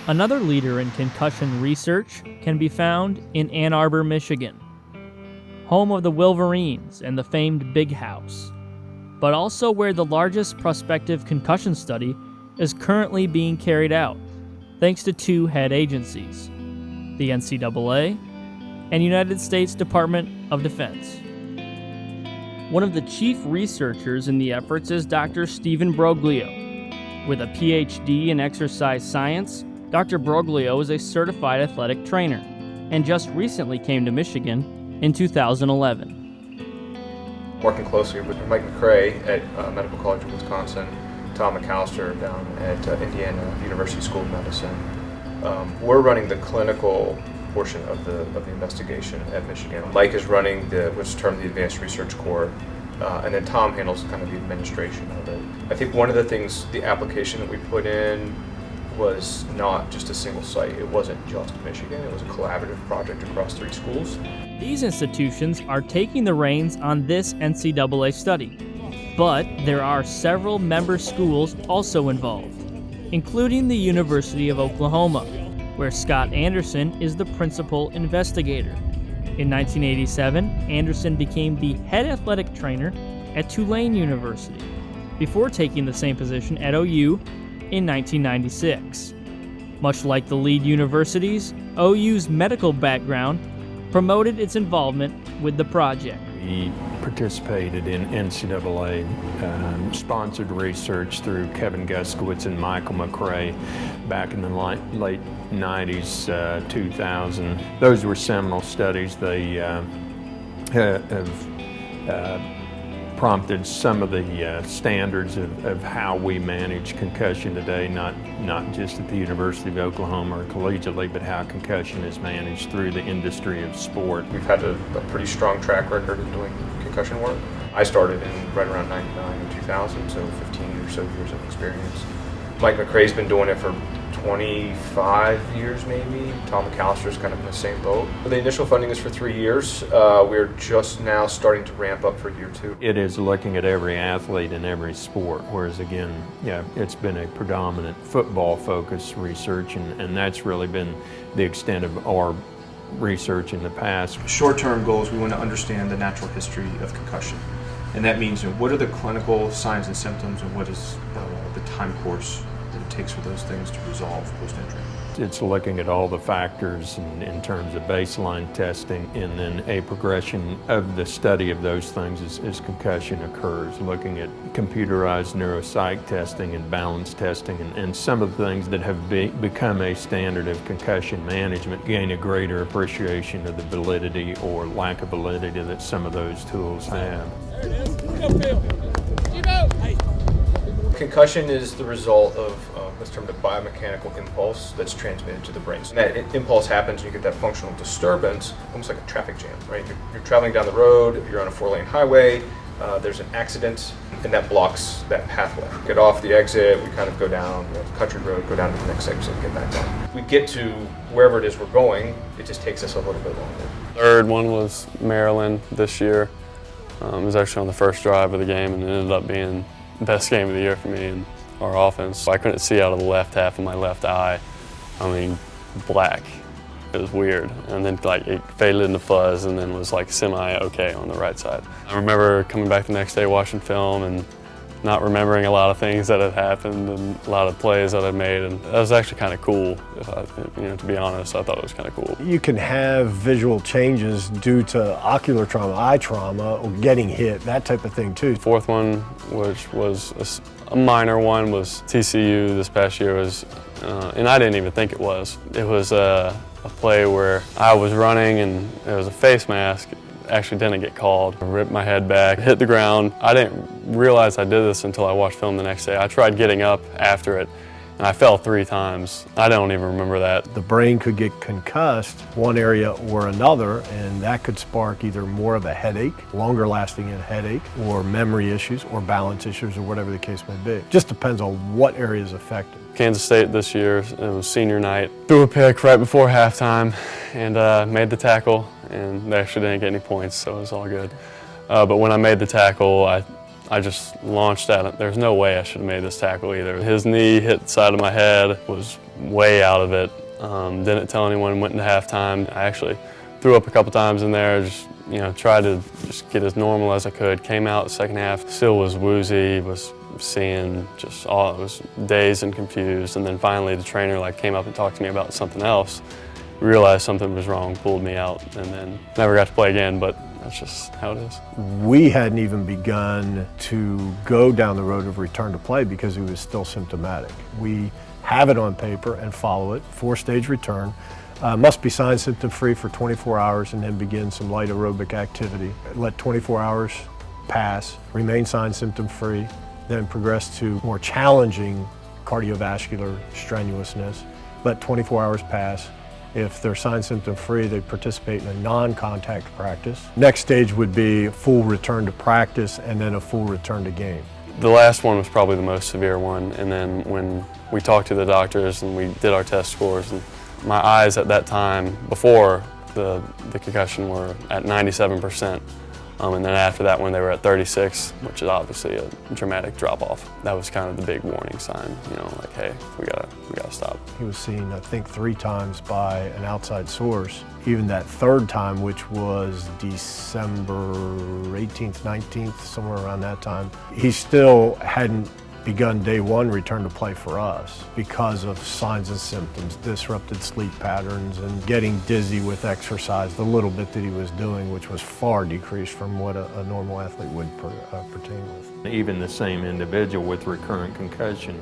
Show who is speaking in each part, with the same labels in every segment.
Speaker 1: Another leader in concussion research can be found in Ann Arbor, Michigan, home of the Wolverines and the famed Big House, but also where the largest prospective concussion study is currently being carried out, thanks to two head agencies, the NCAA and United States Department of Defense. One of the chief researchers in the efforts is Dr. Stephen Broglio. With a PhD in exercise science, Dr. Broglio is a certified athletic trainer and just recently came to Michigan in 2011.
Speaker 2: Working closely with Mike McCray at Medical College of Wisconsin, Tom McAllister down at Indiana University School of Medicine. We're running the clinical portion of the investigation at Michigan. Mike is running what's termed the Advanced Research Core, and then Tom handles kind of the administration of it. I think one of the things, the application that we put in was not just a single site. It wasn't just Michigan. It was a collaborative project across 3 schools.
Speaker 1: These institutions are taking the reins on this NCAA study, but there are several member schools also involved, including the University of Oklahoma, where Scott Anderson is the principal investigator. In 1987, Anderson became the head athletic trainer at Tulane University, before taking the same position at OU in 1996. Much like the lead universities, OU's medical background promoted its involvement with the project.
Speaker 3: We participated in NCAA sponsored research through Kevin Guskowitz and Michael McCray back in the late 90s, 2000. Those were seminal studies. They have prompted some of the standards of how we manage concussion today, not just at the University of Oklahoma or collegiately, but how concussion is managed through the industry of sport.
Speaker 2: We've had a pretty strong track record of doing concussion work. I started right around 99 and 2000, so 15 or so years of experience. Mike McCray's been doing it for 25 years maybe. Tom McAllister's kind of in the same boat. The initial funding is for 3 years. We're just now starting to ramp up for year 2.
Speaker 3: It is looking at every athlete in every sport, whereas again, it's been a predominant football-focused research, and that's really been the extent of our research in the past.
Speaker 2: Short-term goals, we want to understand the natural history of concussion. And that means, what are the clinical signs and symptoms, and what is the time course that it takes for those things to resolve post-injury.
Speaker 3: It's looking at all the factors in terms of baseline testing, and then a progression of the study of those things as concussion occurs, looking at computerized neuropsych testing and balance testing, and some of the things that have become a standard of concussion management gain a greater appreciation of the validity or lack of validity that some of those tools have.
Speaker 4: There it is. Go field. Keep out. Hey.
Speaker 2: Concussion is the result of what's termed a biomechanical impulse that's transmitted to the brain. So that impulse happens and you get that functional disturbance, almost like a traffic jam, right? You're traveling down the road, you're on a 4-lane highway, there's an accident, and that blocks that pathway. Get off the exit, we kind of go down the country road, go down to the next exit, and get back on. We get to wherever it is we're going, it just takes us a little bit longer.
Speaker 5: Third one was Maryland this year. It was actually on the first drive of the game, and it ended up being best game of the year for me and our offense. I couldn't see out of the left half of my left eye. I mean, black. It was weird. And then it faded into fuzz and then was semi-okay on the right side. I remember coming back the next day watching film and not remembering a lot of things that had happened and a lot of plays that I'd made, and that was actually kind of cool. To be honest, I thought it was kind of cool.
Speaker 6: You can have visual changes due to ocular trauma, eye trauma, or getting hit, that type of thing too.
Speaker 5: Fourth one, which was a minor one, was TCU this past year, and I didn't even think it was. It was a play where I was running and it was a face mask. Actually didn't get called. I ripped my head back, hit the ground. I didn't realize I did this until I watched film the next day. I tried getting up after it, and I fell 3 times. I don't even remember that.
Speaker 6: The brain could get concussed one area or another, and that could spark either more of a headache, longer lasting headache, or memory issues, or balance issues, or whatever the case may be. Just depends on what area is affected.
Speaker 5: Kansas State this year, it was senior night. Threw a pick right before halftime and made the tackle, and they actually didn't get any points, so it was all good. But when I made the tackle, I I just launched at it. There's no way I should have made this tackle either. His knee hit the side of my head, was way out of it. Didn't tell anyone, went into halftime. I actually threw up a couple times in there, just tried to just get as normal as I could. Came out the second half, still was woozy, was seeing just all, it was dazed and confused. And then finally the trainer came up and talked to me about something else, realized something was wrong, pulled me out, and then never got to play again, but that's just how it is.
Speaker 6: We hadn't even begun to go down the road of return to play because he was still symptomatic. We have it on paper and follow it, 4-stage return. Must be sign symptom free for 24 hours and then begin some light aerobic activity. Let 24 hours pass, remain sign symptom free, then progress to more challenging cardiovascular strenuousness. Let 24 hours pass. If they're sign symptom free, they participate in a non-contact practice. Next stage would be full return to practice and then a full return to game.
Speaker 5: The last one was probably the most severe one, and then when we talked to the doctors and we did our test scores, and my eyes at that time, before the concussion, were at 97%. And then after that one, they were at 36, which is obviously a dramatic drop-off. That was kind of the big warning sign, hey, we gotta stop.
Speaker 6: He was seen, I think, 3 times by an outside source. Even that third time, which was December 18th, 19th, somewhere around that time, he still hadn't begun day one return to play for us because of signs and symptoms, disrupted sleep patterns, and getting dizzy with exercise, the little bit that he was doing, which was far decreased from what a normal athlete would pertain with.
Speaker 3: Even the same individual with recurrent concussion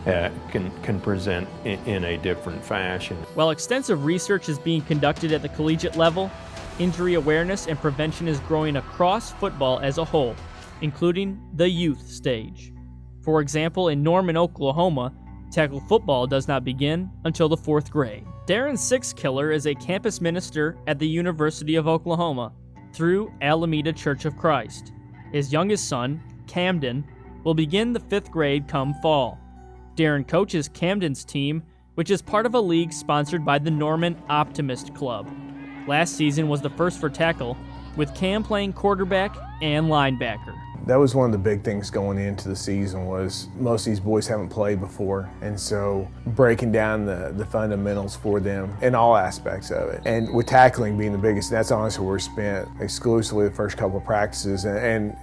Speaker 3: can present in a different fashion.
Speaker 1: While extensive research is being conducted at the collegiate level, injury awareness and prevention is growing across football as a whole, including the youth stage. For example, in Norman, Oklahoma, tackle football does not begin until the 4th grade. Darren Sixkiller is a campus minister at the University of Oklahoma through Alameda Church of Christ. His youngest son, Camden, will begin the 5th grade come fall. Darren coaches Camden's team, which is part of a league sponsored by the Norman Optimist Club. Last season was the first for tackle, with Cam playing quarterback and linebacker.
Speaker 7: That was one of the big things going into the season, was most of these boys haven't played before, and so breaking down the fundamentals for them in all aspects of it. And with tackling being the biggest, that's honestly where we spent exclusively the first couple of practices and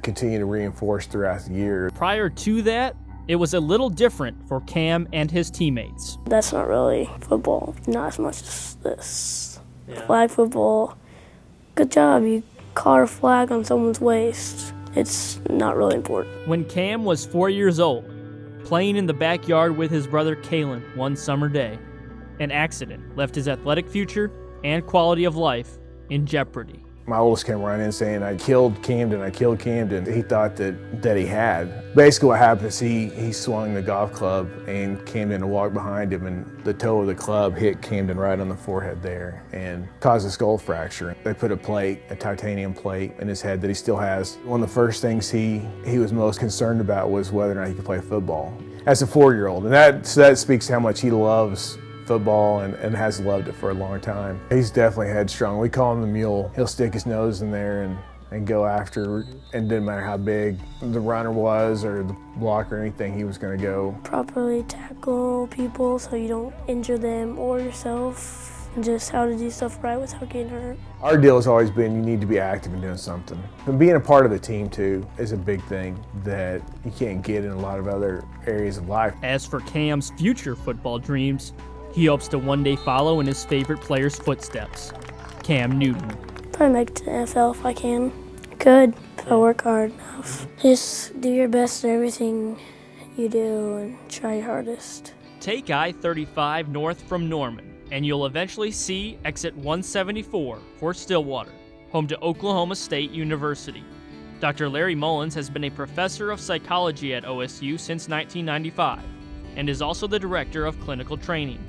Speaker 7: continue to reinforce throughout the year.
Speaker 1: Prior to that, it was a little different for Cam and his teammates.
Speaker 8: That's not really football, not as much as this. Yeah. Flag football, good job, you caught a flag on someone's waist. It's not really important.
Speaker 1: When Cam was 4 years old, playing in the backyard with his brother Kalen one summer day, an accident left his athletic future and quality of life in jeopardy.
Speaker 7: My oldest came running in saying, I killed Camden. He thought that he had. Basically what happened is he swung the golf club and Camden walked behind him, and the toe of the club hit Camden right on the forehead there and caused a skull fracture. They put a titanium plate in his head that he still has. One of the first things he was most concerned about was whether or not he could play football. As a 4-year-old, and that speaks to how much he loves football and has loved it for a long time. He's definitely headstrong. We call him the mule. He'll stick his nose in there and go after, and didn't matter how big the runner was or the blocker or anything, he was going to go.
Speaker 8: Properly tackle people so you don't injure them or yourself, and just how to do stuff right without getting hurt.
Speaker 7: Our deal has always been you need to be active and doing something. And being a part of the team too is a big thing that you can't get in a lot of other areas of life.
Speaker 1: As for Cam's future football dreams, he hopes to one day follow in his favorite player's footsteps, Cam Newton.
Speaker 8: Probably make it to the NFL if I can. Could, if I work hard enough. Just do your best at everything you do and try your hardest.
Speaker 1: Take I-35 north from Norman, and you'll eventually see exit 174 for Stillwater, home to Oklahoma State University. Dr. Larry Mullins has been a professor of psychology at OSU since 1995 and is also the director of clinical training.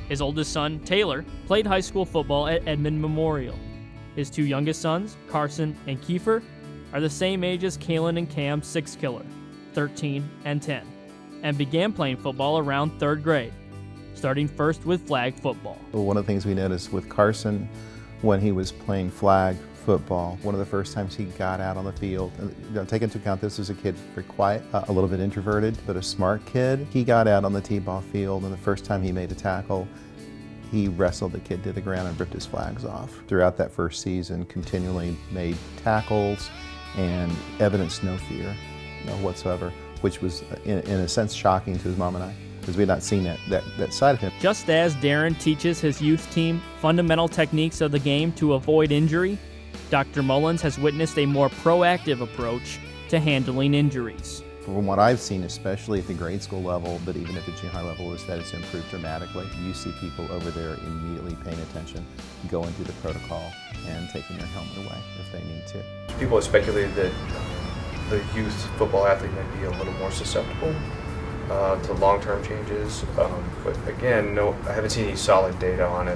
Speaker 1: His oldest son, Taylor, played high school football at Edmond Memorial. His 2 youngest sons, Carson and Kiefer, are the same age as Kalen and Cam Sixkiller, 13 and 10, and began playing football around 3rd grade, starting first with flag football.
Speaker 9: One of the things we noticed with Carson when he was playing flag football. One of the first times he got out on the field, take into account this was a kid very quiet, a little bit introverted, but a smart kid. He got out on the t-ball field, and the first time he made a tackle, he wrestled the kid to the ground and ripped his flags off. Throughout that first season, continually made tackles and evidenced no fear whatsoever, which was in a sense shocking to his mom and I, because we had not seen that side of him.
Speaker 1: Just as Darren teaches his youth team fundamental techniques of the game to avoid injury, Dr. Mullins has witnessed a more proactive approach to handling injuries.
Speaker 9: From what I've seen, especially at the grade school level, but even at the junior high level, is that it's improved dramatically. You see people over there immediately paying attention, going through the protocol, and taking their helmet away if they need to.
Speaker 2: People have speculated that the youth football athlete might be a little more susceptible to long-term changes, but again, I haven't seen any solid data on it.